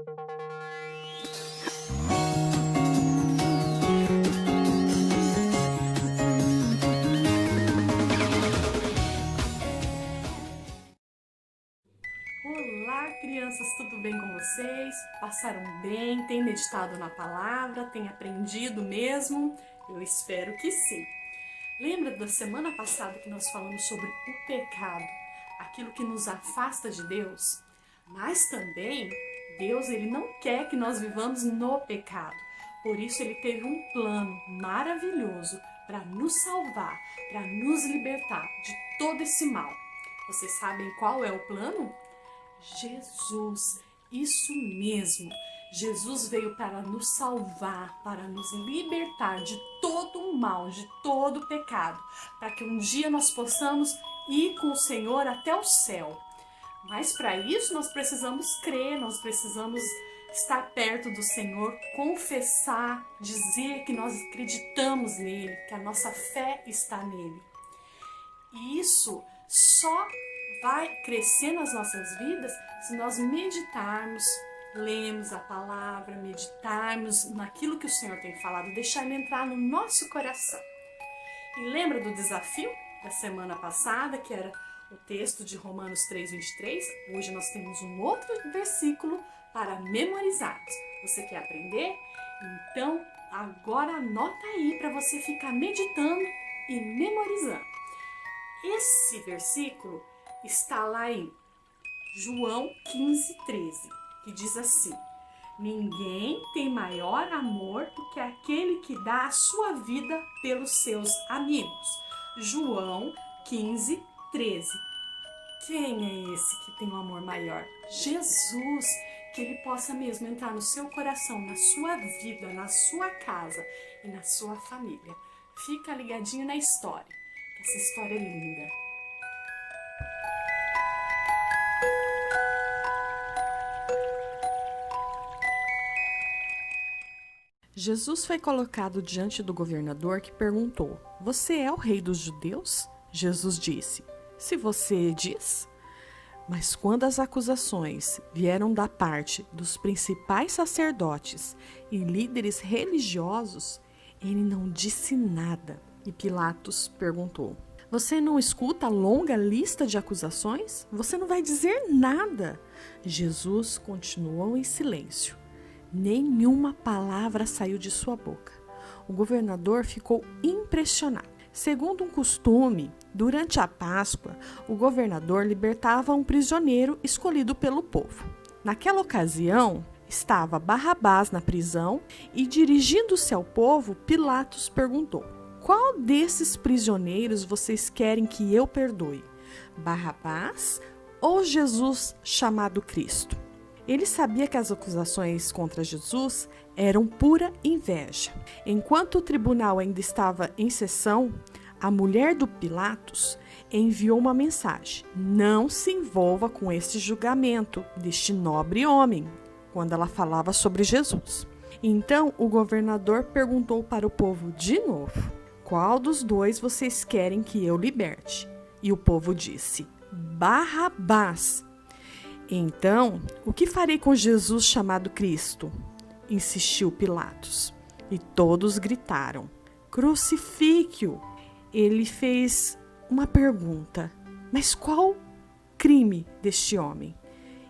Olá, crianças, tudo bem com vocês? Passaram bem? Têm meditado na palavra? Têm aprendido mesmo? Eu espero que sim. Lembra da semana passada que nós falamos sobre o pecado, aquilo que nos afasta de Deus? Mas também Deus, ele não quer que nós vivamos no pecado. Por isso ele teve um plano maravilhoso para nos salvar, para nos libertar de todo esse mal. Vocês sabem qual é o plano? Jesus, isso mesmo. Jesus veio para nos salvar, para nos libertar de todo o mal, de todo o pecado, para que um dia nós possamos ir com o Senhor até o céu. Mas para isso nós precisamos crer, nós precisamos estar perto do Senhor, confessar, dizer que nós acreditamos nele, que a nossa fé está nele. E isso só vai crescer nas nossas vidas se nós meditarmos, lermos a palavra, meditarmos naquilo que o Senhor tem falado, deixar ele entrar no nosso coração. E lembra do desafio da semana passada, que era o texto de Romanos 3:23? Hoje nós temos um outro versículo para memorizarmos. Você quer aprender? Então agora anota aí para você ficar meditando e memorizando. Esse versículo está lá em João 15:13, que diz assim: ninguém tem maior amor do que aquele que dá a sua vida pelos seus amigos. João 15:13. Quem é esse que tem um amor maior? Jesus, que ele possa mesmo entrar no seu coração, na sua vida, na sua casa e na sua família. Fica ligadinho na história, que essa história é linda. Jesus foi colocado diante do governador, que perguntou: você é o rei dos judeus? Jesus disse: se você diz. Mas quando as acusações vieram da parte dos principais sacerdotes e líderes religiosos, ele não disse nada. E Pilatos perguntou: você não escuta a longa lista de acusações? Você não vai dizer nada. Jesus continuou em silêncio. Nenhuma palavra saiu de sua boca. O governador ficou impressionado. Segundo um costume, durante a Páscoa, o governador libertava um prisioneiro escolhido pelo povo. Naquela ocasião, estava Barrabás na prisão e, dirigindo-se ao povo, Pilatos perguntou: qual desses prisioneiros vocês querem que eu perdoe? Barrabás ou Jesus chamado Cristo? Ele sabia que as acusações contra Jesus eram pura inveja. Enquanto o tribunal ainda estava em sessão, a mulher do Pilatos enviou uma mensagem: não se envolva com este julgamento deste nobre homem, quando ela falava sobre Jesus. Então o governador perguntou para o povo de novo: qual dos dois vocês querem que eu liberte? E o povo disse: Barrabás. Então, o que farei com Jesus chamado Cristo? Insistiu Pilatos. E todos gritaram: crucifique-o! Ele fez uma pergunta: mas qual crime deste homem?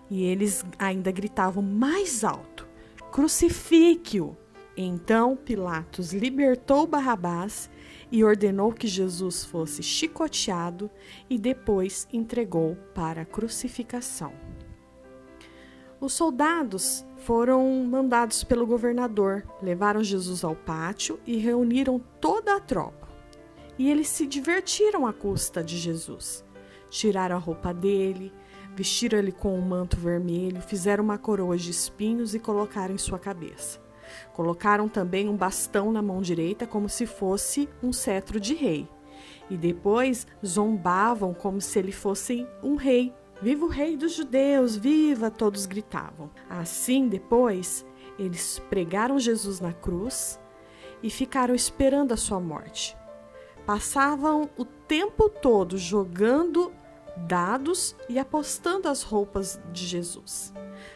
E eles ainda gritavam mais alto: crucifique-o! Então Pilatos libertou Barrabás e ordenou que Jesus fosse chicoteado e depois entregou para a crucificação. Os soldados foram mandados pelo governador, levaram Jesus ao pátio e reuniram toda a tropa. E eles se divertiram à custa de Jesus. Tiraram a roupa dele, vestiram ele com um manto vermelho, fizeram uma coroa de espinhos e colocaram em sua cabeça. Colocaram também um bastão na mão direita como se fosse um cetro de rei. E depois zombavam como se ele fosse um rei. Viva o rei dos judeus, viva! Todos gritavam. Assim, depois, eles pregaram Jesus na cruz e ficaram esperando a sua morte. Passavam o tempo todo jogando dados e apostando as roupas de Jesus.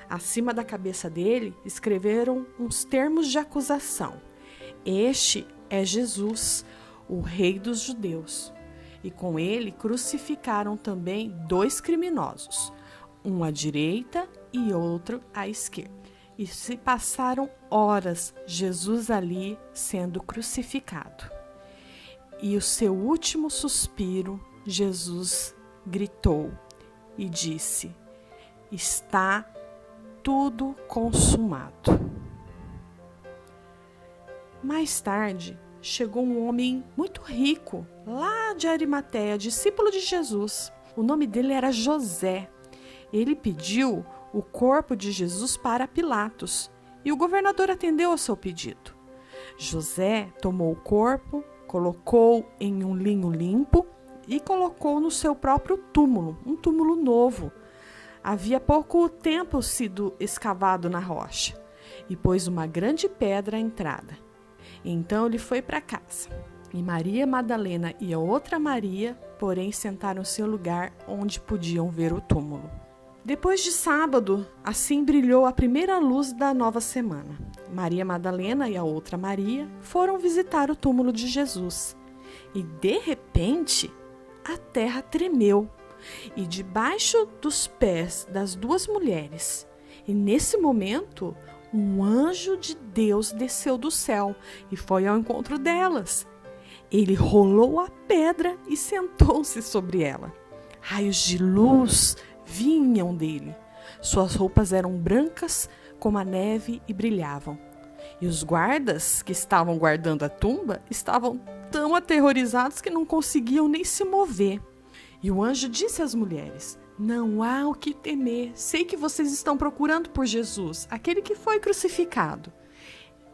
Acima da cabeça dele escreveram uns termos de acusação. Este é Jesus, o Rei dos Judeus. E com ele crucificaram também 2 criminosos, um à direita e outro à esquerda. E se passaram horas Jesus ali sendo crucificado. E o seu último suspiro, Jesus gritou e disse: está tudo consumado. Mais tarde, chegou um homem muito rico, lá de Arimateia, discípulo de Jesus. O nome dele era José. Ele pediu o corpo de Jesus para Pilatos e o governador atendeu ao seu pedido. José tomou o corpo, colocou em um linho limpo e colocou no seu próprio túmulo, um túmulo novo. Havia pouco tempo sido escavado na rocha e pôs uma grande pedra à entrada. Então ele foi para casa. E Maria Madalena e a outra Maria, porém, sentaram-se em lugar onde podiam ver o túmulo. Depois de sábado, assim brilhou a primeira luz da nova semana. Maria Madalena e a outra Maria foram visitar o túmulo de Jesus. E, de repente, a terra tremeu, e debaixo dos pés das 2 mulheres. E, nesse momento, um anjo de Deus desceu do céu e foi ao encontro delas. Ele rolou a pedra e sentou-se sobre ela. Raios de luz vinham dele. Suas roupas eram brancas como a neve e brilhavam. E os guardas que estavam guardando a tumba estavam tão aterrorizados que não conseguiam nem se mover. E o anjo disse às mulheres: não há o que temer. Sei que vocês estão procurando por Jesus, aquele que foi crucificado.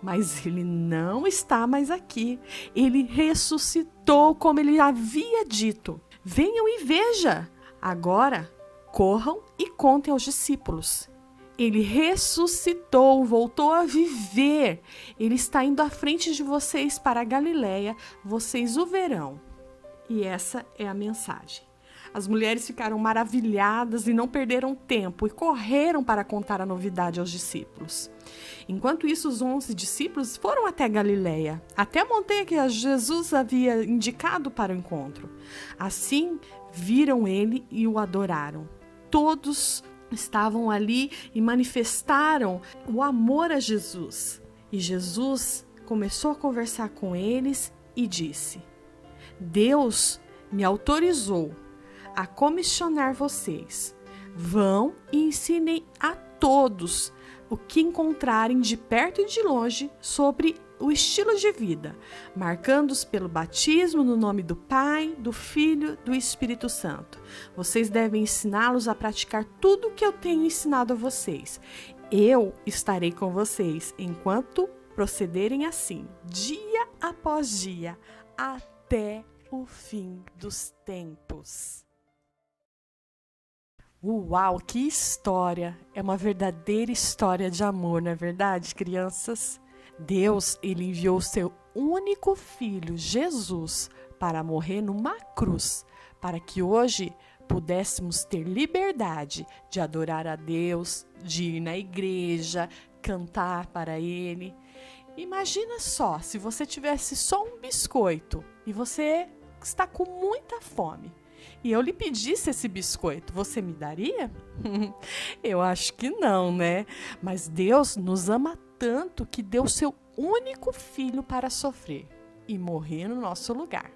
Mas ele não está mais aqui. Ele ressuscitou como ele havia dito. Venham e vejam. Agora, corram e contem aos discípulos. Ele ressuscitou, voltou a viver. Ele está indo à frente de vocês para a Galileia. Vocês o verão. E essa é a mensagem. As mulheres ficaram maravilhadas e não perderam tempo e correram para contar a novidade aos discípulos. Enquanto isso, os 11 discípulos foram até Galileia, até a montanha que Jesus havia indicado para o encontro. Assim, viram ele e o adoraram. Todos estavam ali e manifestaram o amor a Jesus. E Jesus começou a conversar com eles e disse: Deus me autorizou a comissionar vocês. Vão e ensinem a todos o que encontrarem de perto e de longe sobre o estilo de vida, marcando-os pelo batismo no nome do Pai, do Filho, do Espírito Santo. Vocês devem ensiná-los a praticar tudo o que eu tenho ensinado a vocês. Eu estarei com vocês enquanto procederem assim, dia após dia, até o fim dos tempos. Uau, que história! É uma verdadeira história de amor, não é verdade, crianças? Deus, ele enviou o seu único filho, Jesus, para morrer numa cruz, para que hoje pudéssemos ter liberdade de adorar a Deus, de ir na igreja, cantar para ele. Imagina só, se você tivesse só um biscoito e você está com muita fome, e eu lhe pedisse esse biscoito, você me daria? Eu acho que não, né? Mas Deus nos ama tanto que deu seu único filho para sofrer e morrer no nosso lugar.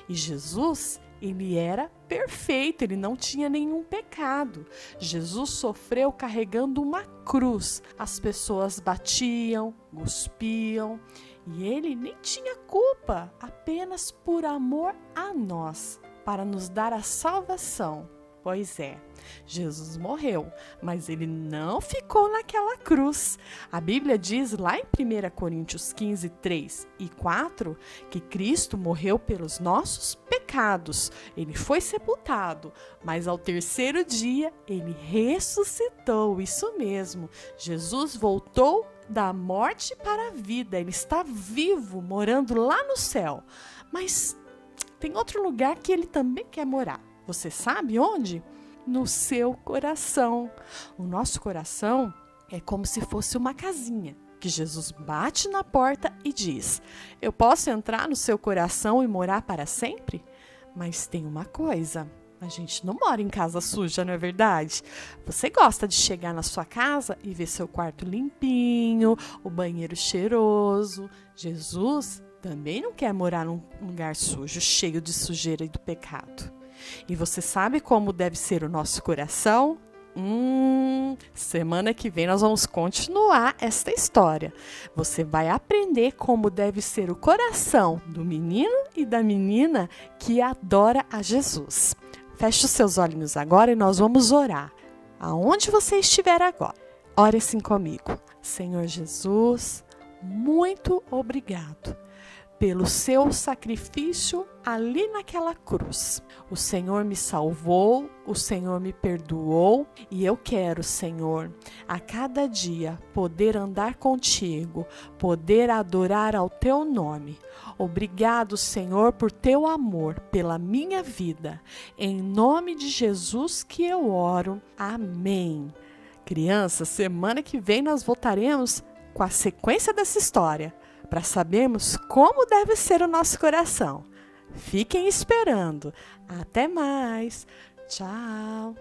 E Jesus, ele era perfeito, ele não tinha nenhum pecado. Jesus sofreu carregando uma cruz. As pessoas batiam, cuspiam, e ele nem tinha culpa, apenas por amor a nós, para nos dar a salvação. Pois é, Jesus morreu, mas ele não ficou naquela cruz. A Bíblia diz lá em 1 Coríntios 15, 3 e 4, que Cristo morreu pelos nossos pecados. Ele foi sepultado, mas ao 3º dia ele ressuscitou. Isso mesmo, Jesus voltou da morte para a vida. Ele está vivo, morando lá no céu. Mas tem outro lugar que ele também quer morar. Você sabe onde? No seu coração. O nosso coração é como se fosse uma casinha, que Jesus bate na porta e diz: eu posso entrar no seu coração e morar para sempre? Mas tem uma coisa, a gente não mora em casa suja, não é verdade? Você gosta de chegar na sua casa e ver seu quarto limpinho, o banheiro cheiroso. Jesus também não quer morar num lugar sujo, cheio de sujeira e do pecado. E você sabe como deve ser o nosso coração? Semana que vem nós vamos continuar esta história. Você vai aprender como deve ser o coração do menino e da menina que adora a Jesus. Feche os seus olhinhos agora e nós vamos orar. Aonde você estiver agora, ore assim comigo. Senhor Jesus, muito obrigado pelo seu sacrifício ali naquela cruz. O Senhor me salvou, o Senhor me perdoou e eu quero, Senhor, a cada dia poder andar contigo, poder adorar ao teu nome. Obrigado, Senhor, por teu amor, pela minha vida. Em nome de Jesus que eu oro. Amém. Crianças, semana que vem nós voltaremos com a sequência dessa história, para sabermos como deve ser o nosso coração. Fiquem esperando. Até mais. Tchau.